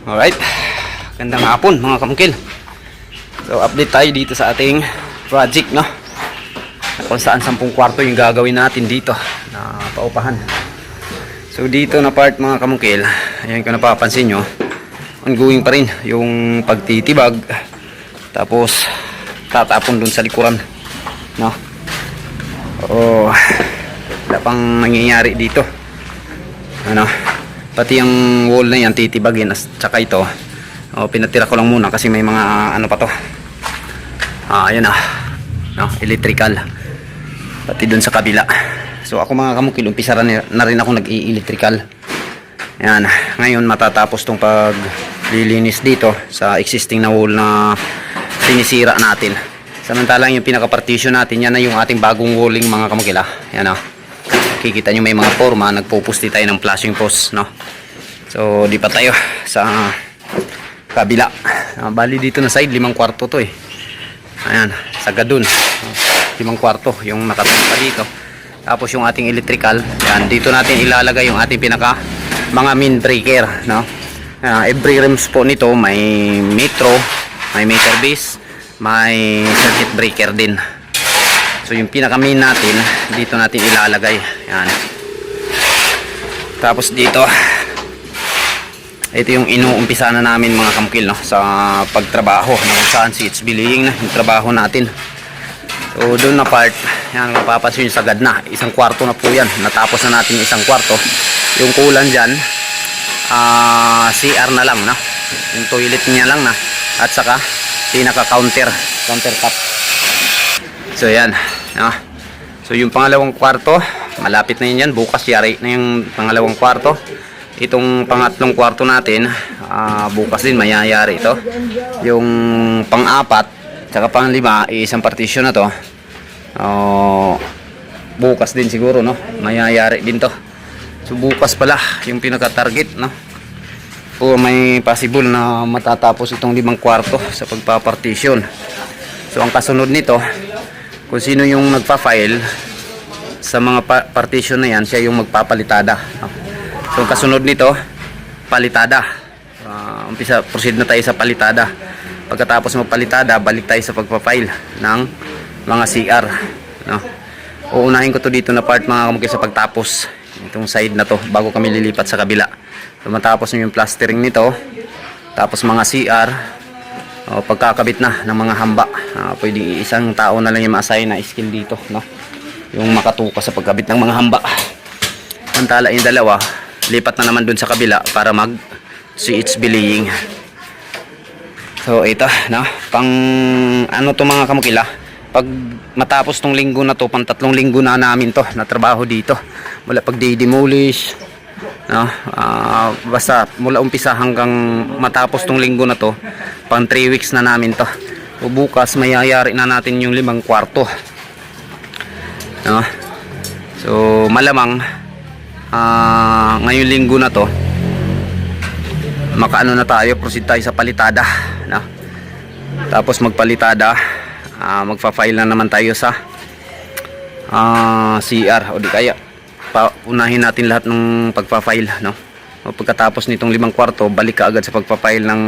Alright, gandang hapon mga kamukil. So update tayo dito sa ating project, no? Kung saan 10 kwarto yung gagawin natin dito na paupahan. So dito na part mga kamukil, ayan kung napapansin nyo, ongoing pa rin yung pagtitibag. Tapos tatapon dun sa likuran, no? Wala pang nangyayari dito, ano? Pati yung wall na yan titibagin at saka ito pinatira ko lang muna kasi may mga ano pa to, ayan no, electrical pati dun sa kabila. So ako mga kamukil, umpisa na rin ako nag-i-electrical. Ayan, ngayon matatapos tong paglilinis dito sa existing na wall na sinisira natin. Samantalang yung pinaka partition natin, yan na yung ating bagong walling mga kamukil. Ayan kikita nyo may mga forma, nagpupusti tayo ng flashing post, no? So di pa tayo sa kabila. Bali dito na side 5 kwarto to ayan, sagad dun 5 kwarto yung nakatupa dito. Tapos yung ating electrical, yan, dito natin ilalagay yung ating pinaka mga main breaker, no? Every rims po nito may metro, may meter base, may circuit breaker din. So yung pinaka main natin dito natin ilalagay, yan. Tapos dito, ito yung inuumpisa na namin mga kamukil, no, sa pagtrabaho na kung saan si HB Laying na yung trabaho natin. So doon na part, yan, mapapansin nyo sagad na 1 kwarto na po yan. Natapos na natin yung 1 kwarto. Yung kulang dyan, CR na lang, no? Yung toilet niya lang na, at saka pinaka countertop. So yan, no? So yung pangalawang kwarto malapit na yun yan, bukas yari na yung pangalawang kwarto. Itong pangatlong kwarto natin, bukas din mayayari ito. Yung pang-4 tsaka pang-5, isang partition na to, bukas din siguro, no, mayayari din to. So bukas pala yung pinaka-target, no, o may possible na matatapos itong 5 kwarto sa pagpa-partition. So ang kasunod nito, kung sino yung nagpa-file sa mga partition na yan, siya yung magpapalitada, no? So kasunod nito, palitada. Proceed na tayo sa palitada. Pagkatapos magpalitada, balik tayo sa pagpa-file ng mga CR, no? Uunahin ko to dito na part mga kamukil sa pagtapos itong side na to bago kami lilipat sa kabila. So matapos yung plastering nito, tapos mga CR, pagkakabit na ng mga hamba, pwedeng isang tao na lang yung ma-assign na skill dito, no, yung makatuka sa pagkabit ng mga hamba. Samantala yung dalawa, lipat na naman dun sa kabila para mag CHB Laying. So ito, no, pang ano to mga kamukila, pag matapos tong linggo na to, pang 3 linggo na namin to na trabaho dito, mula pag demolish, no, basta mula umpisa hanggang matapos tong linggo na to, pang 3 weeks na namin to. So bukas mayayari na natin yung 5 kwarto, no? So malamang ngayong linggo na to makaano na tayo, proceed tayo sa palitada, no? Tapos magpalitada, magfa-file na naman tayo sa CR, o di kaya unahin natin lahat ng pagpa-file, no? O pagkatapos nitong 5 kwarto, balik ka agad sa pagpa-file ng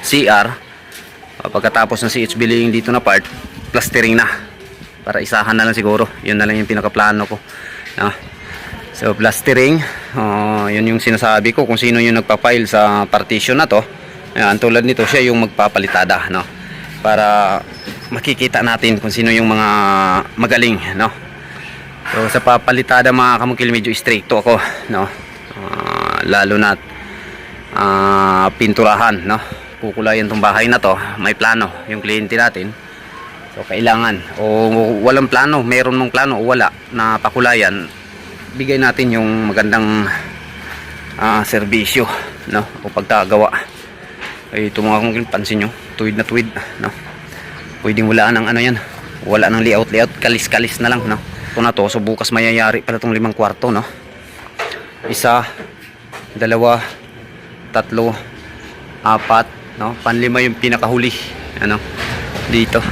CR. Pagkatapos ng CHB Laying dito na part, plastering na para isahan na lang siguro. Yun na lang yung pinakaplano ko, no? So plastering, yun yung sinasabi ko kung sino yung nagpa-file sa partition na to. Ayan, tulad nito, siya yung magpapalitada, no? Para makikita natin kung sino yung mga magaling, no? So sa papalitada mga kamukil, medyo stricto ako, no? Lalo na pinturahan, no? Kukulayan tong bahay na to, may plano yung kliyente natin. So kailangan, o walang plano, meron mong plano o wala na pakulayan, bigay natin yung magandang serbisyo, no, o pagkagawa. Ito mga kamukil, pansin nyo, tuwid na tuwid, no? Pwedeng wala ng ano yan, wala ng layout, kalis-kalis na lang, no? Ito na to, so bukas mayayari pala itong 5 kwarto, no? 1, 2, 3, 4, no? Panlima yung pinakahuli, ano, dito.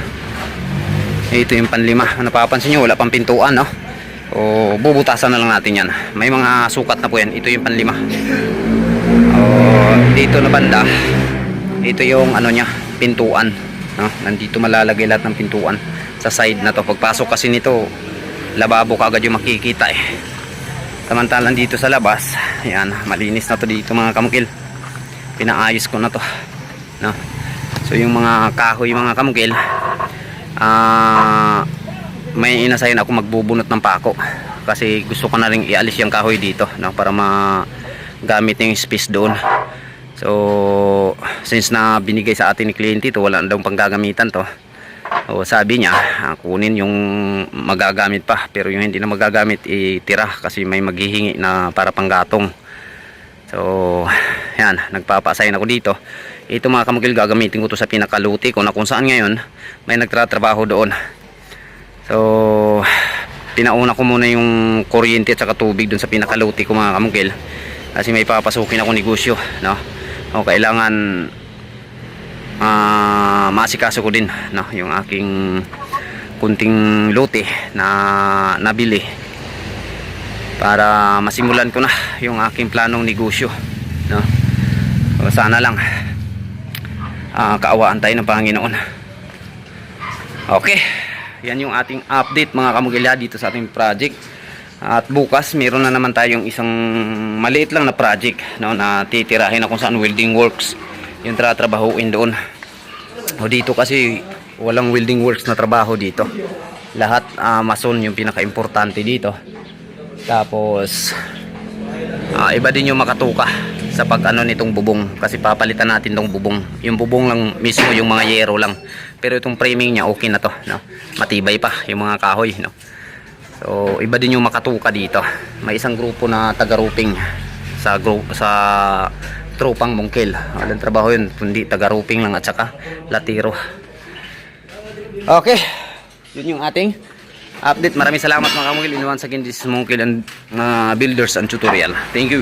Ito yung panlima. Napapansin nyo, wala pang pintuan, no? O bubutasan na lang natin yan. May mga sukat na po yan. Ito yung panlima. dito na banda, ito yung ano niya, pintuan, no? Nandito malalagay lahat ng pintuan sa side na to. Pagpasok kasi nito, lababo kaagad yung makikita eh. Samantalang dito sa labas, ayan, malinis na to dito mga kamukil. Pinaayos ko na to, no? So yung mga kahoy mga kamukil, may inasayan ako magbubunot ng pako kasi gusto ko na rin ialis yung kahoy dito, no? Para magamit yung space doon. So since na binigay sa atin ni kliyente ito, wala na daw pang gagamitan to. So sabi niya kunin yung magagamit pa, pero yung hindi na magagamit itira kasi may maghihingi na para panggatong. So yan, nagpapasign ako dito. Ito mga kamukil, gagamitin ko to sa pinakaluti ko na kung saan ngayon may nagtatrabaho doon. So pinauna ko muna yung kuryente at saka tubig doon sa pinakaluti ko mga kamukil, kasi may papasukin ako negosyo, no? O kailangan maasikaso ko din, no, yung aking kunting lote na nabili para masimulan ko na yung aking planong negosyo, no? So, sana lang kaawaan tayo ng Panginoon. Okay, yan yung ating update mga kamugilya dito sa ating project. At bukas meron na naman tayong isang maliit lang na project, no, na titirahin na kung saan welding works yung tratrabahuin doon. O dito kasi walang welding works na trabaho dito. Lahat mason yung pinaka-importante dito. Tapos iba din yung makatuka sa pag ano nitong bubong, kasi papalitan natin tong bubong. Yung bubong lang mismo yung mga yero lang, pero itong framing niya okay na to, no? Matibay pa yung mga kahoy, no? So iba din yung makatuka dito. May isang grupo na taga-roofing sa tropang Mongkel. Walang trabaho yun, kundi taga-roofing lang at saka latiro. Okay, yun yung ating update. Maraming salamat mga kamukil. Once again, this is Mongkel and Builders and Tutorial. Thank you.